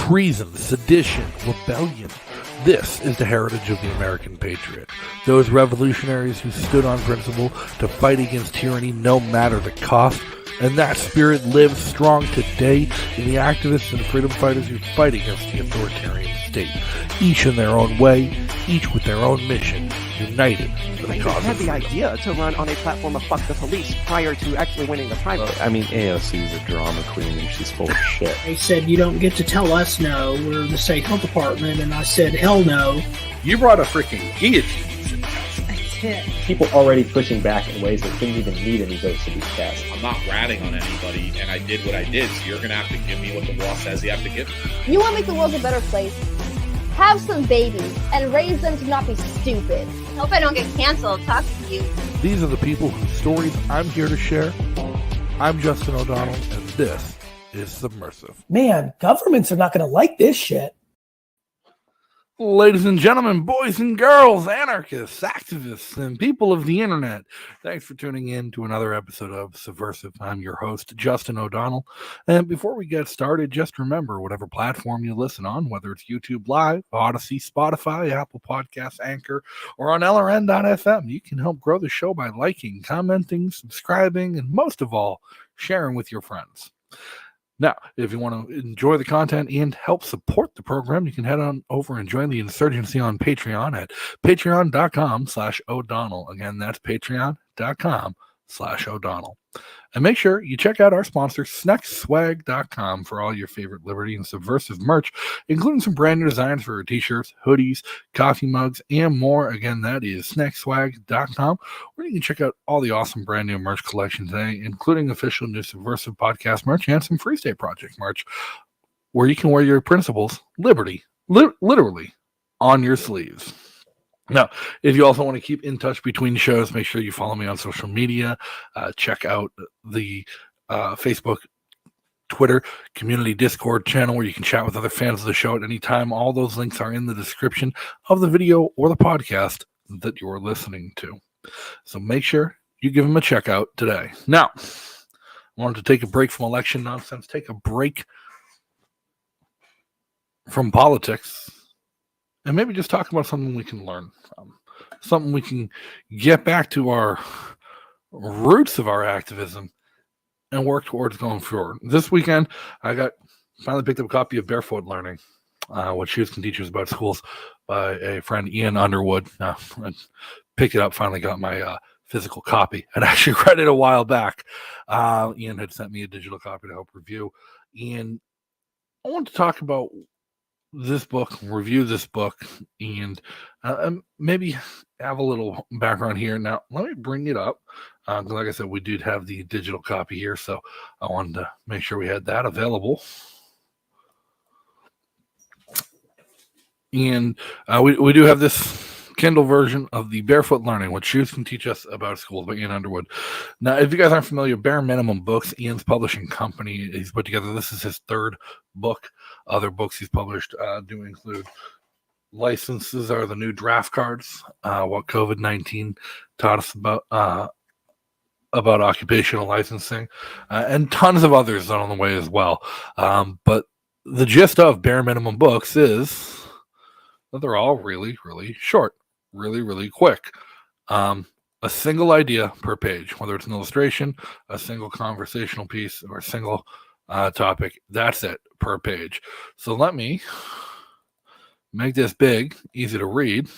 treason, sedition, rebellion. This is the heritage of the American patriot. Those revolutionaries who stood on principle to fight against tyranny no matter the cost. And that spirit lives strong today in the activists and freedom fighters who fight against the authoritarian state. Each in their own way, each with their own mission, united for the cause I had of the freedom. idea to run on a platform of fuck the police prior to actually winning the primary. AOC is a drama queen and she's full of shit. They said, you don't get to tell us no, we're the state health department, and I said, hell no. You brought a freaking guillotine. People already pushing back in ways that didn't even need any votes to be cast. I'm not ratting on anybody, and I did what I did, so you're going to have to give me what the law says you have to give me. You want to make the world a better place? Have some babies and raise them to not be stupid. Hope I don't get canceled talking to you. These are the people whose stories I'm here to share. I'm Justin O'Donnell, and this is Subversive. Man, governments are not going to like this shit. Ladies and gentlemen, boys and girls, anarchists, activists, and people of the internet, thanks for tuning in to another episode of Subversive. I'm your host, Justin O'Donnell. And before we get started, just remember, whatever platform you listen on, whether it's YouTube Live, Odyssey, Spotify, Apple Podcasts, Anchor, or on LRN.FM, you can help grow the show by liking, commenting, subscribing, and most of all, sharing with your friends. Now, if you want to enjoy the content and help support the program, you can head on over and join the insurgency on Patreon at patreon.com/O'Donnell. Again, that's patreon.com/O'Donnell. And make sure you check out our sponsor, SnexSwag.com, for all your favorite Liberty and Subversive merch, including some brand new designs for t-shirts, hoodies, coffee mugs, and more. Again, that is SnexSwag.com, where you can check out all the awesome brand new merch collection today, including official new Subversive podcast merch and some Free State Project merch, where you can wear your principles, liberty, literally, on your sleeves. Now, if you also want to keep in touch between shows, make sure you follow me on social media. Check out the Facebook, Twitter, community Discord channel where you can chat with other fans of the show at any time. All those links are in the description of the video or the podcast that you're listening to. So make sure you give them a check out today. Now, I wanted to take a break from election nonsense, take a break from politics, and maybe just talk about something we can learn from, something we can get back to our roots of our activism and work towards going forward. This weekend, I finally picked up a copy of Barefoot Learning, What Shoes Can Teach Us About Schools, by a friend, Ian Underwood. I picked it up, finally got my physical copy. I'd actually read it a while back. Ian had sent me a digital copy to help review. And I want to talk about this book, review this book, and maybe have a little background here. Now, let me bring it up. Like I said, we did have the digital copy here, so I wanted to make sure we had that available. And we do have this Kindle version of the Barefoot Learning, What Shoes Can Teach Us About Schools by Ian Underwood. Now, if you guys aren't familiar, Bare Minimum Books, Ian's publishing company, he's put together, this is his third book. Other books he's published do include Licenses Are the New Draft Cards, What COVID-19 Taught Us About Occupational Licensing, and tons of others on the way as well. But the gist of Bare Minimum Books is that they're all really, really short. Really, really quick. A single idea per page, whether it's an illustration, a single conversational piece, or a single topic. That's it per page. So let me make this big, easy to read.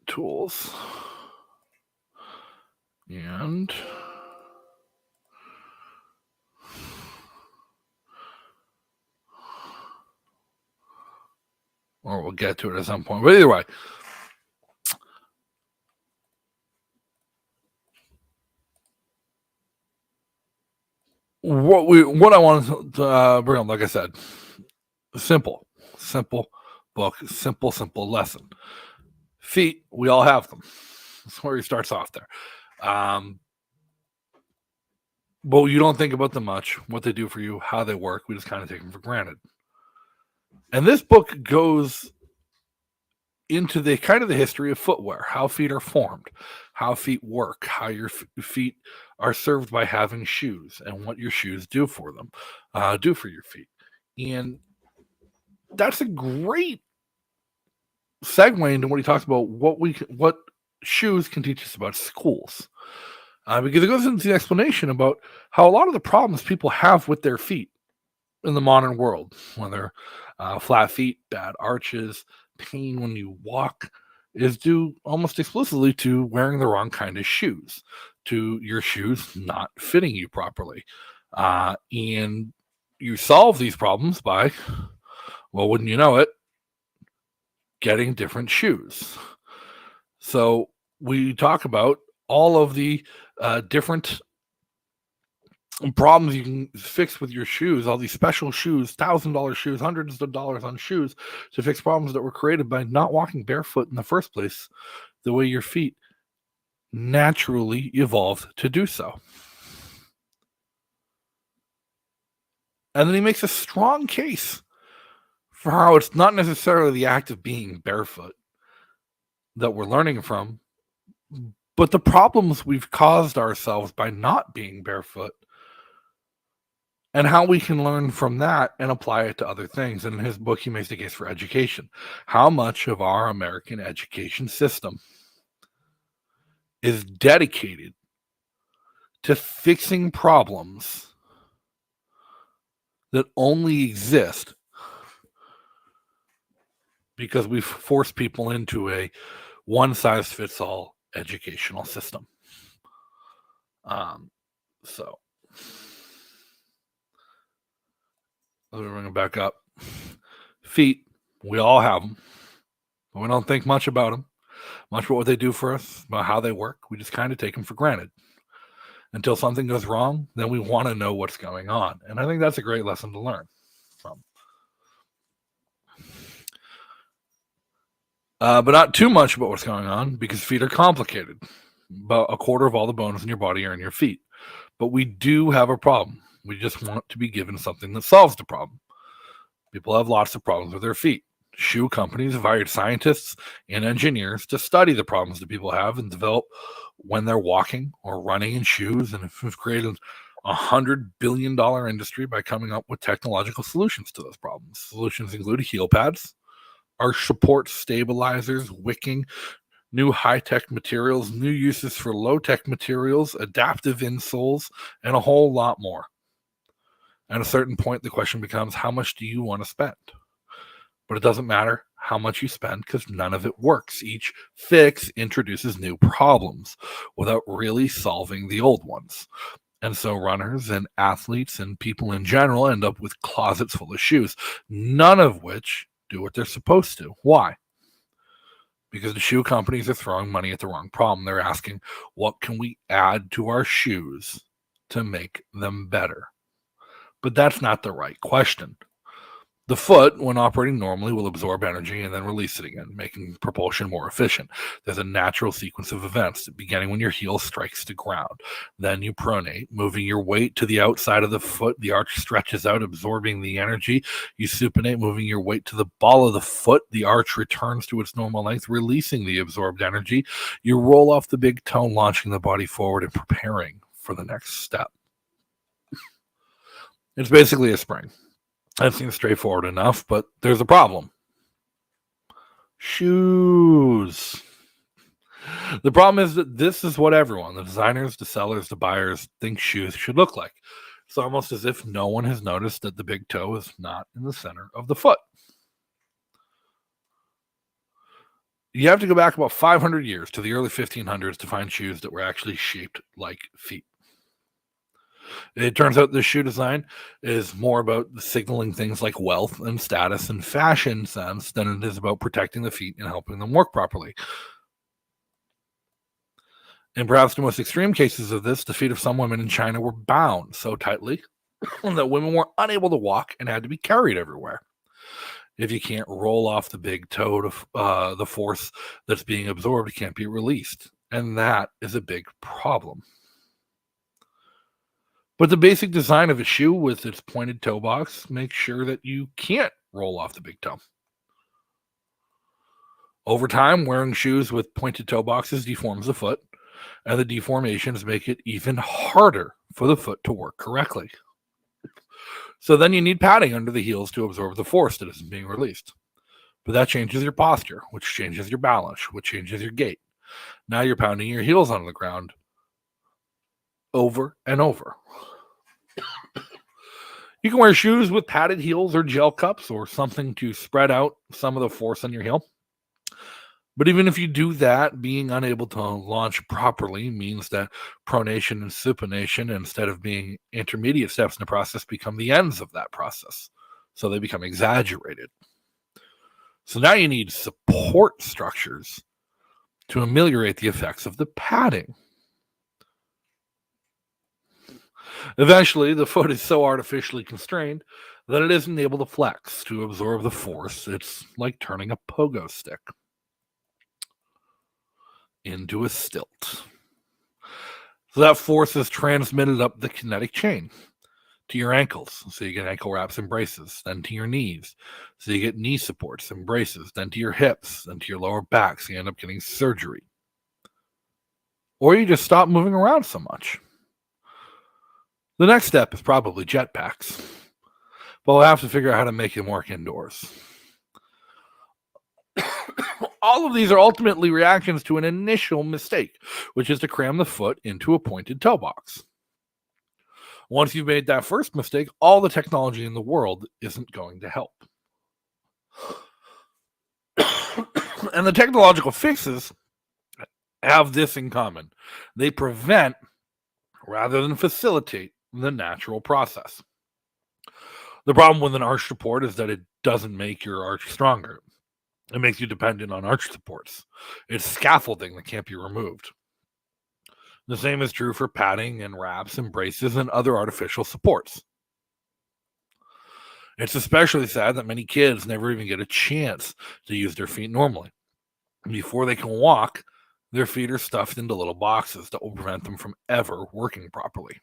Tools. And or we'll get to it at some point. But either way, what I want to bring up, like I said, simple book, simple lesson. Feet, we all have them. That's where he starts off there. But you don't think about them much, what they do for you, how they work. We just kind of take them for granted. And this book goes into the kind of the history of footwear, how feet are formed, how feet work, how your feet are served by having shoes, and what your shoes do for them, do for your feet. And that's a great segue into what he talks about what shoes can teach us about schools, because it goes into the explanation about how a lot of the problems people have with their feet in the modern world, whether flat feet, bad arches, pain when you walk, is due almost exclusively to wearing the wrong kind of shoes, to your shoes not fitting you properly. And you solve these problems by, well, wouldn't you know it, getting different shoes. So we talk about all of the different problems you can fix with your shoes, all these special shoes, $1,000 shoes, hundreds of dollars on shoes to fix problems that were created by not walking barefoot in the first place, the way your feet naturally evolved to do so. And then he makes a strong case for how it's not necessarily the act of being barefoot that we're learning from, but the problems we've caused ourselves by not being barefoot, and how we can learn from that and apply it to other things. And in his book, he makes the case for education. How much of our American education system is dedicated to fixing problems that only exist because we've forced people into a one-size-fits-all educational system. So let me bring it back up. Feet, we all have them, but we don't think much about them, much about what they do for us, about how they work. We just kind of take them for granted. Until something goes wrong, then we want to know what's going on. And I think that's a great lesson to learn from. But not too much about what's going on, because feet are complicated. About a quarter of all the bones in your body are in your feet. But we do have a problem. We just want to be given something that solves the problem. People have lots of problems with their feet. Shoe companies have hired scientists and engineers to study the problems that people have and develop when they're walking or running in shoes, and have created $100 billion industry by coming up with technological solutions to those problems. Solutions include heel pads, arch support stabilizers, wicking, new high-tech materials, new uses for low-tech materials, adaptive insoles, and a whole lot more. At a certain point, the question becomes, how much do you want to spend? But it doesn't matter how much you spend, because none of it works. Each fix introduces new problems without really solving the old ones. And so runners and athletes and people in general end up with closets full of shoes, none of which do what they're supposed to. Why? Because the shoe companies are throwing money at the wrong problem. They're asking, what can we add to our shoes to make them better? But that's not the right question. The foot, when operating normally, will absorb energy and then release it again, making propulsion more efficient. There's a natural sequence of events, beginning when your heel strikes the ground. Then you pronate, moving your weight to the outside of the foot. The arch stretches out, absorbing the energy. You supinate, moving your weight to the ball of the foot. The arch returns to its normal length, releasing the absorbed energy. You roll off the big toe, launching the body forward and preparing for the next step. It's basically a spring. That seems straightforward enough, but there's a problem. Shoes. The problem is that this is what everyone, the designers, the sellers, the buyers, think shoes should look like. It's almost as if no one has noticed that the big toe is not in the center of the foot. You have to go back about 500 years to the early 1500s to find shoes that were actually shaped like feet. It turns out this shoe design is more about signaling things like wealth and status and fashion sense than it is about protecting the feet and helping them work properly. In perhaps the most extreme cases of this, the feet of some women in China were bound so tightly that women were unable to walk and had to be carried everywhere. If you can't roll off the big toe, to the force that's being absorbed can't be released. And that is a big problem. But the basic design of a shoe with its pointed toe box makes sure that you can't roll off the big toe. Over time, wearing shoes with pointed toe boxes deforms the foot, and the deformations make it even harder for the foot to work correctly. So then you need padding under the heels to absorb the force that isn't being released. But that changes your posture, which changes your balance, which changes your gait. Now you're pounding your heels on the ground over and over. You can wear shoes with padded heels or gel cups or something to spread out some of the force on your heel. But even if you do that, being unable to launch properly means that pronation and supination, instead of being intermediate steps in the process, become the ends of that process. So they become exaggerated. So now you need support structures to ameliorate the effects of the padding. Eventually, the foot is so artificially constrained that it isn't able to flex to absorb the force. It's like turning a pogo stick into a stilt. So that force is transmitted up the kinetic chain to your ankles. So you get ankle wraps and braces, then to your knees. So you get knee supports and braces, then to your hips, then to your lower back. So you end up getting surgery. Or you just stop moving around so much. The next step is probably jetpacks. But we'll have to figure out how to make them work indoors. All of these are ultimately reactions to an initial mistake, which is to cram the foot into a pointed toe box. Once you've made that first mistake, all the technology in the world isn't going to help. And the technological fixes have this in common. They prevent rather than facilitate the natural process. The problem with an arch support is that it doesn't make your arch stronger. It makes you dependent on arch supports. It's scaffolding that can't be removed. The same is true for padding and wraps and braces and other artificial supports. It's especially sad that many kids never even get a chance to use their feet normally. Before they can walk, their feet are stuffed into little boxes that will prevent them from ever working properly.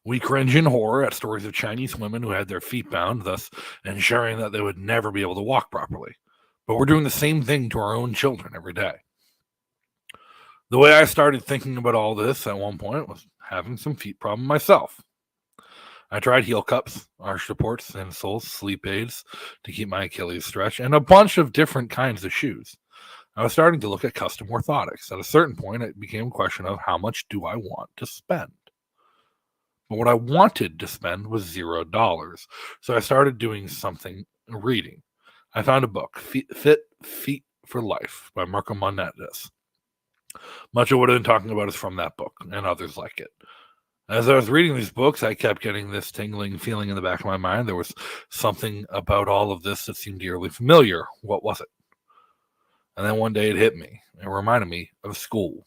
We cringe in horror at stories of Chinese women who had their feet bound, thus ensuring that they would never be able to walk properly. But we're doing the same thing to our own children every day. The way I started thinking about all this at one point was having some feet problem myself. I tried heel cups, arch supports, insoles, sleep aids to keep my Achilles stretched, and a bunch of different kinds of shoes. I was starting to look at custom orthotics. At a certain point, it became a question of how much do I want to spend? But what I wanted to spend was $0. So I started doing something, reading. I found a book, Fit Feet for Life by Marco Monetis. Much of what I've been talking about is from that book and others like it. As I was reading these books, I kept getting this tingling feeling in the back of my mind. There was something about all of this that seemed eerily familiar. What was it? And then one day it hit me. It reminded me of school.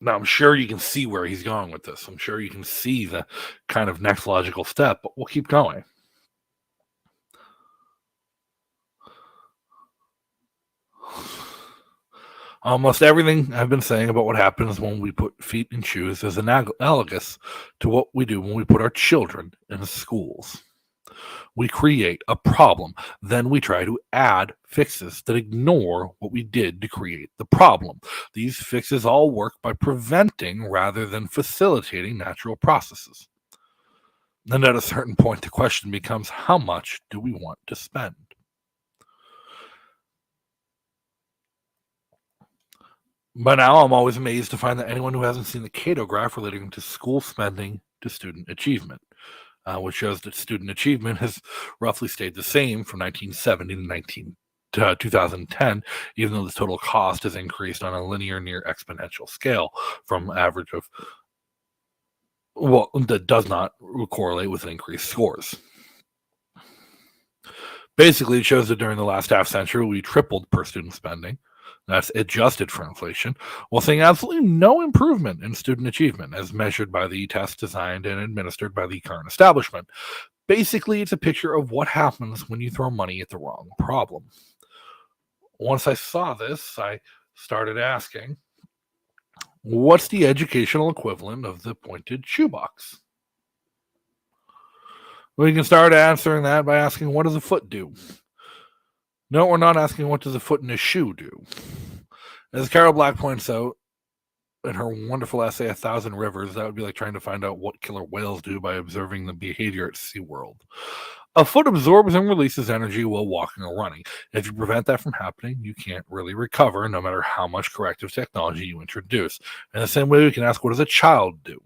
Now, I'm sure you can see where he's going with this. I'm sure you can see the kind of next logical step, but we'll keep going. Almost everything I've been saying about what happens when we put feet in shoes is analogous to what we do when we put our children in schools. We create a problem, then we try to add fixes that ignore what we did to create the problem. These fixes all work by preventing rather than facilitating natural processes. And at a certain point, the question becomes, how much do we want to spend? By now, I'm always amazed to find that anyone who hasn't seen the Cato graph relating to school spending to student achievement, which shows that student achievement has roughly stayed the same from 1970 to 2010, even though the total cost has increased on a linear near exponential scale from average of, well, that does not correlate with increased scores. Basically, it shows that during the last half century, we tripled per student spending. That's adjusted for inflation, while seeing absolutely no improvement in student achievement as measured by the test designed and administered by the current establishment. Basically, it's a picture of what happens when you throw money at the wrong problem. Once I saw this, I started asking, what's the educational equivalent of the pointed shoebox? We can start answering that by asking, what does a foot do? No, we're not asking what does a foot in a shoe do. As Carol Black points out in her wonderful essay, 1,000 Rivers, that would be like trying to find out what killer whales do by observing the behavior at SeaWorld. A foot absorbs and releases energy while walking or running. If you prevent that from happening, you can't really recover, no matter how much corrective technology you introduce. In the same way, we can ask, what does a child do?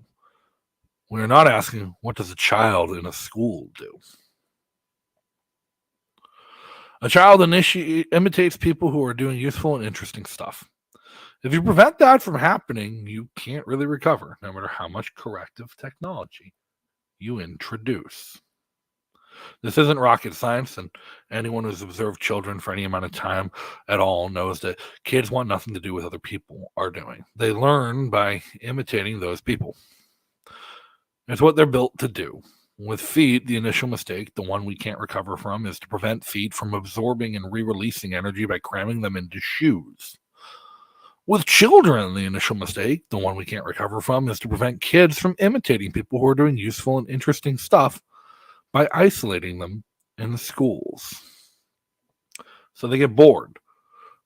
We are not asking, what does a child in a school do? A child imitates people who are doing useful and interesting stuff. If you prevent that from happening, you can't really recover, no matter how much corrective technology you introduce. This isn't rocket science, and anyone who's observed children for any amount of time at all knows that kids want nothing to do with other people are doing. They learn by imitating those people. It's what they're built to do. With feet, the initial mistake, the one we can't recover from, is to prevent feet from absorbing and re-releasing energy by cramming them into shoes. With children, the initial mistake, the one we can't recover from, is to prevent kids from imitating people who are doing useful and interesting stuff by isolating them in the schools. So they get bored.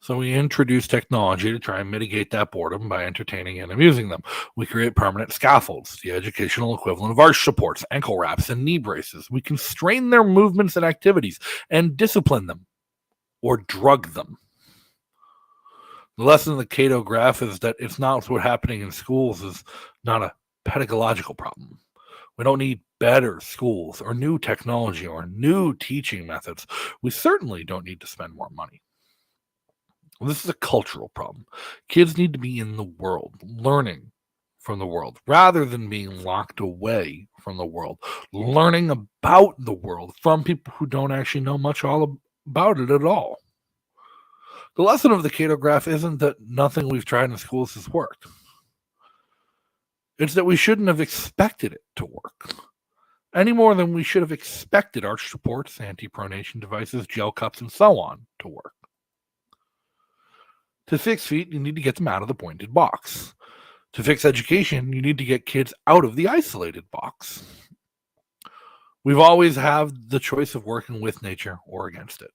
So we introduce technology to try and mitigate that boredom by entertaining and amusing them. We create permanent scaffolds, the educational equivalent of arch supports, ankle wraps, and knee braces. We constrain their movements and activities and discipline them or drug them. The lesson of the Cato graph is that it's not what's happening in schools is not a pedagogical problem. We don't need better schools or new technology or new teaching methods. We certainly don't need to spend more money. This is a cultural problem. Kids need to be in the world, learning from the world, rather than being locked away from the world, learning about the world from people who don't actually know much all about it at all. The lesson of the Cato graph isn't that nothing we've tried in schools has worked. It's that we shouldn't have expected it to work, any more than we should have expected arch supports, anti-pronation devices, gel cups, and so on to work. To fix feet, you need to get them out of the pointed box. To fix education, you need to get kids out of the isolated box. We've always had the choice of working with nature or against it.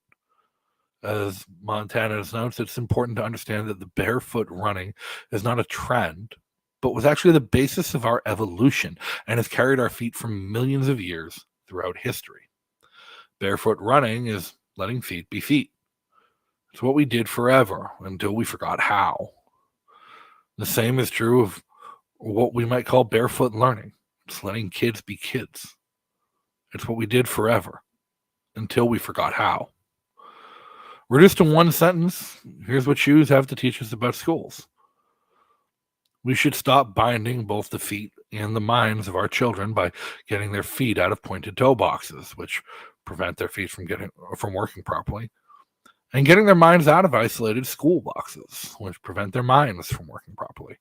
As Montana notes, it's important to understand that the barefoot running is not a trend, but was actually the basis of our evolution and has carried our feet for millions of years throughout history. Barefoot running is letting feet be feet. It's what we did forever until we forgot how. The same is true of what we might call barefoot learning. It's letting kids be kids. It's what we did forever until we forgot how. Reduced in one sentence, here's what shoes have to teach us about schools. We should stop binding both the feet and the minds of our children by getting their feet out of pointed toe boxes, which prevent their feet from working properly, and getting their minds out of isolated school boxes, which prevent their minds from working properly.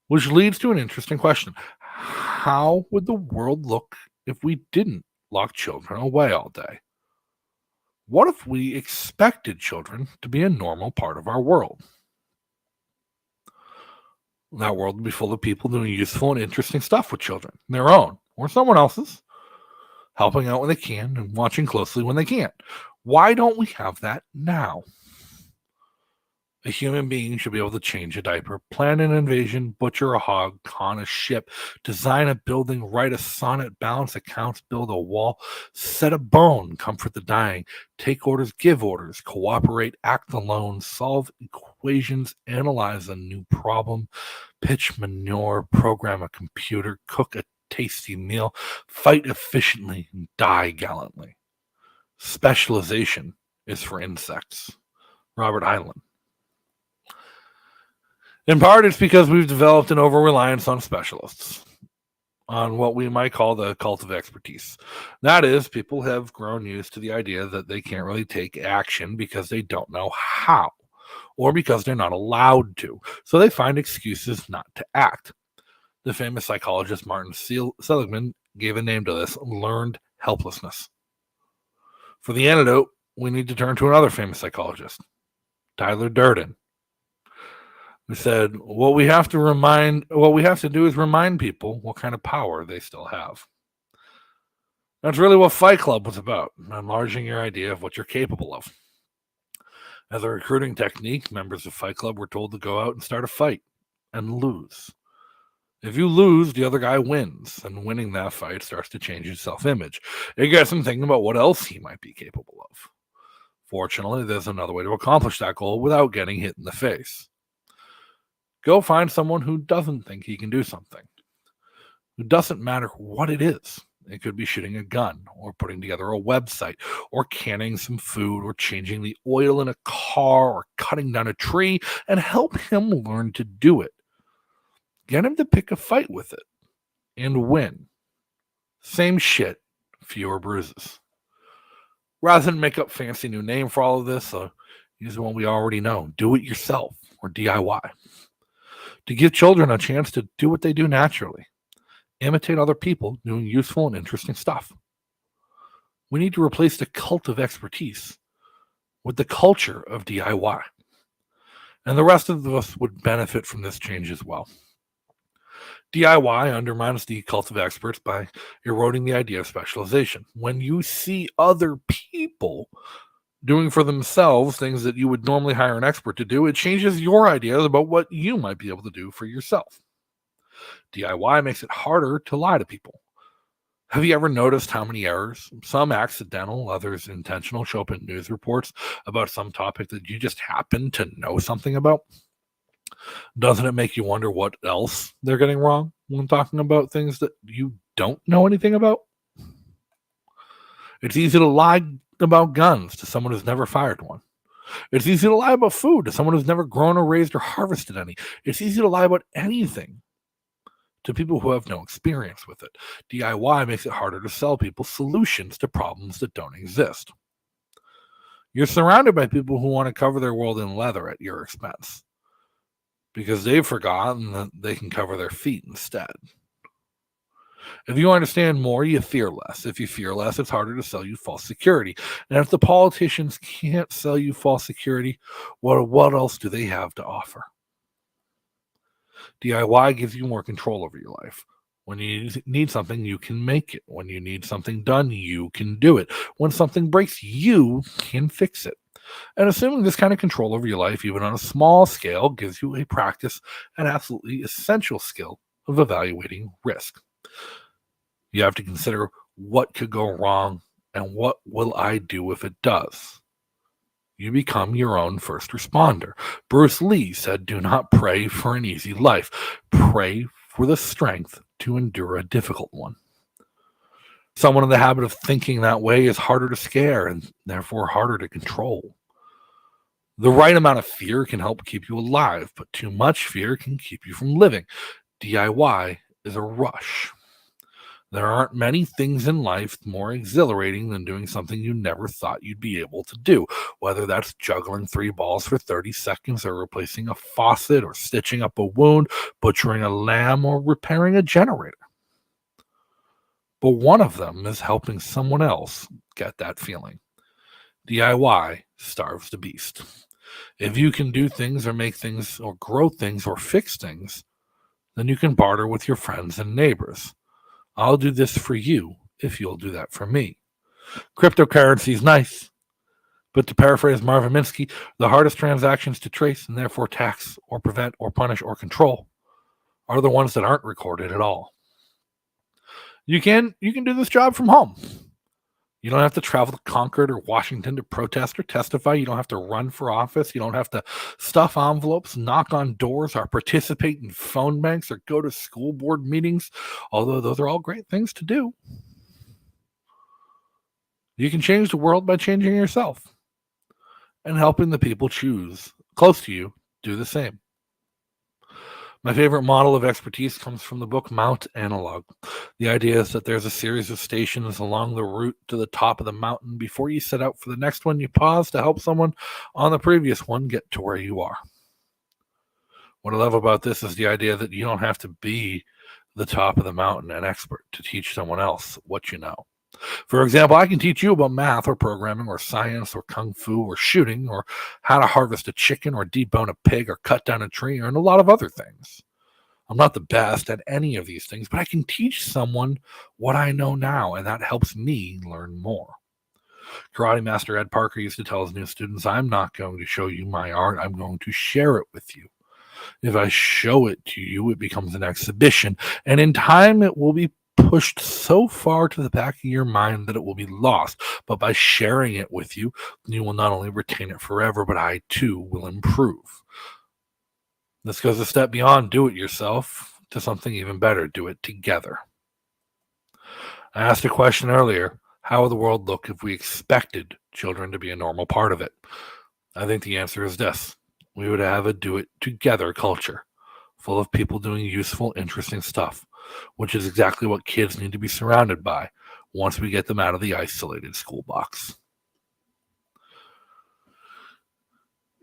Which leads to an interesting question. How would the world look if we didn't lock children away all day? What if we expected children to be a normal part of our world? That world would be full of people doing useful and interesting stuff with children, their own or someone else's, helping out when they can and watching closely when they can't. Why don't we have that now? A human being should be able to change a diaper, plan an invasion, butcher a hog, con a ship, design a building, write a sonnet, balance accounts, build a wall, set a bone, comfort the dying, take orders, give orders, cooperate, act alone, solve equations, analyze a new problem, pitch manure, program a computer, cook a tasty meal, fight efficiently, and die gallantly. Specialization is for insects. Robert Heinlein. In part, it's because we've developed an over-reliance on specialists, on what we might call the cult of expertise. That is, people have grown used to the idea that they can't really take action because they don't know how, or because they're not allowed to, so they find excuses not to act. The famous psychologist Martin Seligman gave a name to this: learned helplessness. For the antidote, we need to turn to another famous psychologist, Tyler Durden, who said, what we have to do is remind people what kind of power they still have. That's really what Fight Club was about, enlarging your idea of what you're capable of. As a recruiting technique, members of Fight Club were told to go out and start a fight and lose. If you lose, the other guy wins, and winning that fight starts to change his self-image. It gets him thinking about what else he might be capable of. Fortunately, there's another way to accomplish that goal without getting hit in the face. Go find someone who doesn't think he can do something. It doesn't matter what it is. It could be shooting a gun, or putting together a website, or canning some food, or changing the oil in a car, or cutting down a tree, and help him learn to do it. Get him to pick a fight with it and win. Same shit, fewer bruises. Rather than make up fancy new name for all of this, use the one we already know. Do it yourself, or DIY. To give children a chance to do what they do naturally. Imitate other people doing useful and interesting stuff. We need to replace the cult of expertise with the culture of DIY. And the rest of us would benefit from this change as well. DIY undermines the cult of experts by eroding the idea of specialization. When you see other people doing for themselves things that you would normally hire an expert to do, it changes your ideas about what you might be able to do for yourself. DIY makes it harder to lie to people. Have you ever noticed how many errors, some accidental, others intentional, show up in news reports about some topic that you just happen to know something about? Doesn't it make you wonder what else they're getting wrong when talking about things that you don't know anything about? It's easy to lie about guns to someone who's never fired one. It's easy to lie about food to someone who's never grown or raised or harvested any. It's easy to lie about anything to people who have no experience with it. DIY makes it harder to sell people solutions to problems that don't exist. You're surrounded by people who want to cover their world in leather at your expense, because they've forgotten that they can cover their feet instead. If you understand more, you fear less. If you fear less, it's harder to sell you false security. And if the politicians can't sell you false security, what else do they have to offer? DIY gives you more control over your life. When you need something, you can make it. When you need something done, you can do it. When something breaks, you can fix it. And assuming this kind of control over your life, even on a small scale, gives you a practice and absolutely essential skill of evaluating risk. You have to consider what could go wrong and what will I do if it does. You become your own first responder. Bruce Lee said, "Do not pray for an easy life. Pray for the strength to endure a difficult one." Someone in the habit of thinking that way is harder to scare and therefore harder to control. The right amount of fear can help keep you alive, but too much fear can keep you from living. DIY is a rush. There aren't many things in life more exhilarating than doing something you never thought you'd be able to do, whether that's juggling 3 balls for 30 seconds or replacing a faucet or stitching up a wound, butchering a lamb, or repairing a generator. But one of them is helping someone else get that feeling. DIY starves the beast. If you can do things or make things or grow things or fix things, then you can barter with your friends and neighbors. I'll do this for you if you'll do that for me. Cryptocurrency is nice, but to paraphrase Marvin Minsky, the hardest transactions to trace and therefore tax or prevent or punish or control are the ones that aren't recorded at all. You can do this job from home. You don't have to travel to Concord or Washington to protest or testify. You don't have to run for office. You don't have to stuff envelopes, knock on doors, or participate in phone banks, or go to school board meetings, although those are all great things to do. You can change the world by changing yourself and helping the people close to you do the same. My favorite model of expertise comes from the book Mount Analog. The idea is that there's a series of stations along the route to the top of the mountain. Before you set out for the next one, you pause to help someone on the previous one get to where you are. What I love about this is the idea that you don't have to be the top of the mountain and expert to teach someone else what you know. For example, I can teach you about math or programming or science or kung fu or shooting or how to harvest a chicken or debone a pig or cut down a tree and a lot of other things. I'm not the best at any of these things, but I can teach someone what I know now, and that helps me learn more. Karate Master Ed Parker used to tell his new students, I'm not going to show you my art, I'm going to share it with you. If I show it to you, it becomes an exhibition, and in time it will be pushed so far to the back of your mind that it will be lost. But by sharing it with you, you will not only retain it forever, but I too will improve. This goes a step beyond do it yourself to something even better, do it together. I asked a question earlier, how would the world look if we expected children to be a normal part of it? I think the answer is this. We would have a do-it-together culture, full of people doing useful, interesting stuff, which is exactly what kids need to be surrounded by once we get them out of the isolated school box.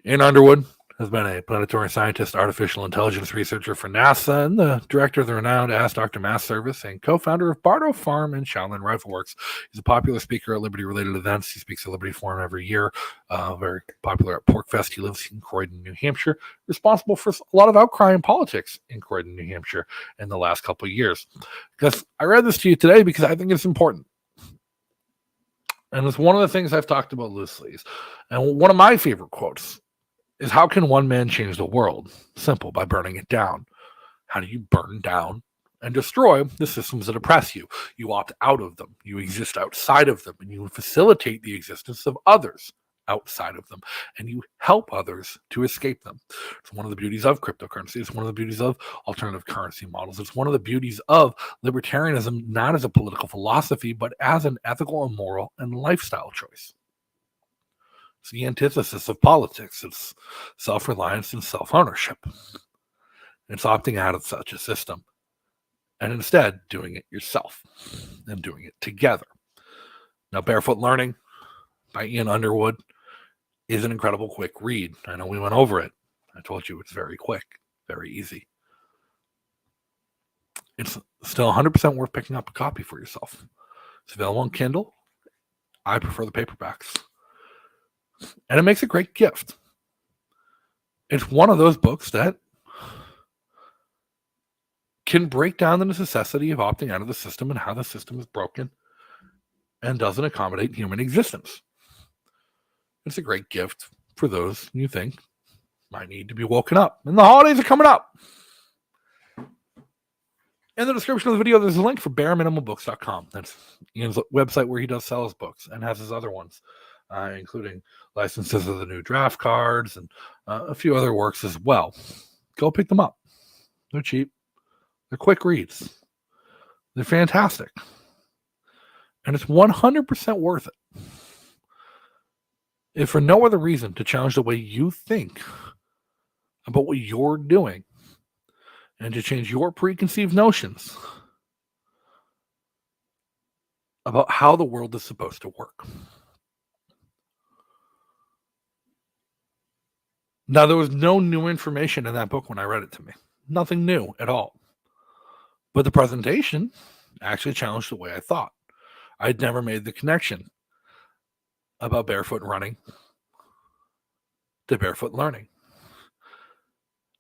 Ian Underwood has been a planetary scientist, artificial intelligence researcher for NASA, and the director of the renowned Ask Dr. Mass service, and co-founder of Bardo Farm and Shaolin Rifle Works. He's a popular speaker at Liberty-related events. He speaks at Liberty Forum every year. Very popular at Porkfest. He lives in Croydon, New Hampshire. Responsible for a lot of outcry in politics in Croydon, New Hampshire in the last couple of years. Because I read this to you today because I think it's important. And it's one of the things I've talked about loosely. And one of my favorite quotes is, how can one man change the world? Simple, by burning it down. How do you burn down and destroy the systems that oppress you? You opt out of them. You exist outside of them, and you facilitate the existence of others outside of them, and you help others to escape them. It's one of the beauties of cryptocurrency. It's one of the beauties of alternative currency models. It's one of the beauties of libertarianism, not as a political philosophy, but as an ethical and moral and lifestyle choice. It's the antithesis of politics. It's self-reliance and self-ownership. It's opting out of such a system and instead doing it yourself and doing it together. Now, Barefoot Learning by Ian Underwood is an incredible quick read. I know we went over it. I told you it's very quick, very easy. It's still 100% worth picking up a copy for yourself. It's available on Kindle. I prefer the paperbacks. And it makes a great gift. It's one of those books that can break down the necessity of opting out of the system and how the system is broken and doesn't accommodate human existence. It's a great gift for those you think might need to be woken up. And the holidays are coming up. In the description of the video, there's a link for bareminimalbooks.com. That's Ian's website where he does sell his books and has his other ones, including licenses of the new draft cards and a few other works as well. Go pick them up. They're cheap. They're quick reads. They're fantastic. And it's 100% worth it. If for no other reason to challenge the way you think about what you're doing and to change your preconceived notions about how the world is supposed to work. Now, there was no new information in that book when I read it to me. Nothing new at all. But the presentation actually challenged the way I thought. I'd never made the connection about barefoot running to barefoot learning.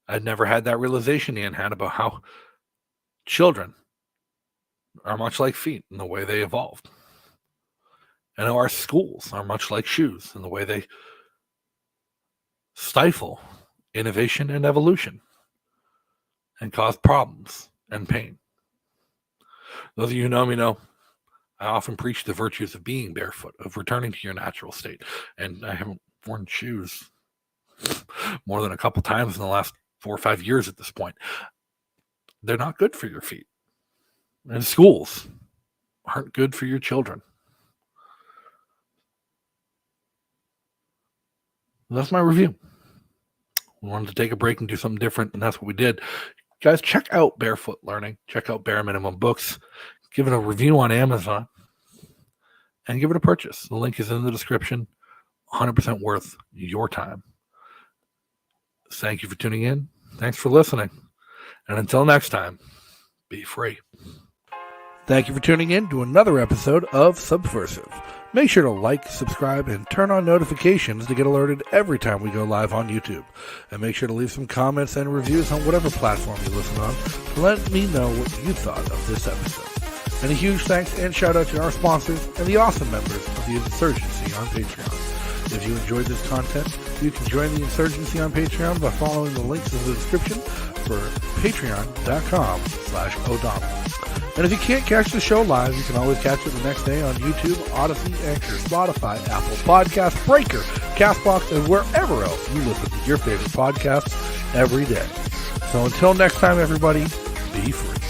I'd never had that realization Ian had about how children are much like feet in the way they evolved. And our schools are much like shoes in the way they stifle innovation and evolution and cause problems and pain. Those of you who know me know I often preach the virtues of being barefoot, of returning to your natural state. And I haven't worn shoes more than a couple times in the last 4 or 5 years at this point. They're not good for your feet. And schools aren't good for your children. That's my review. We wanted to take a break and do something different, and that's what we did. Guys, check out Barefoot Learning. Check out Bare Minimum Books. Give it a review on Amazon. And give it a purchase. The link is in the description. 100% worth your time. Thank you for tuning in. Thanks for listening. And until next time, be free. Thank you for tuning in to another episode of Subversive. Make sure to like, subscribe, and turn on notifications to get alerted every time we go live on YouTube. And make sure to leave some comments and reviews on whatever platform you listen on to let me know what you thought of this episode. And a huge thanks and shout out to our sponsors and the awesome members of the Insurgency on Patreon. If you enjoyed this content, you can join the Insurgency on Patreon by following the links in the description for patreon.com/O'Donnell. And if you can't catch the show live, you can always catch it the next day on YouTube, Odyssey, Anchor, Spotify, Apple Podcasts, Breaker, CastBox, and wherever else you listen to your favorite podcasts every day. So until next time, everybody, be free.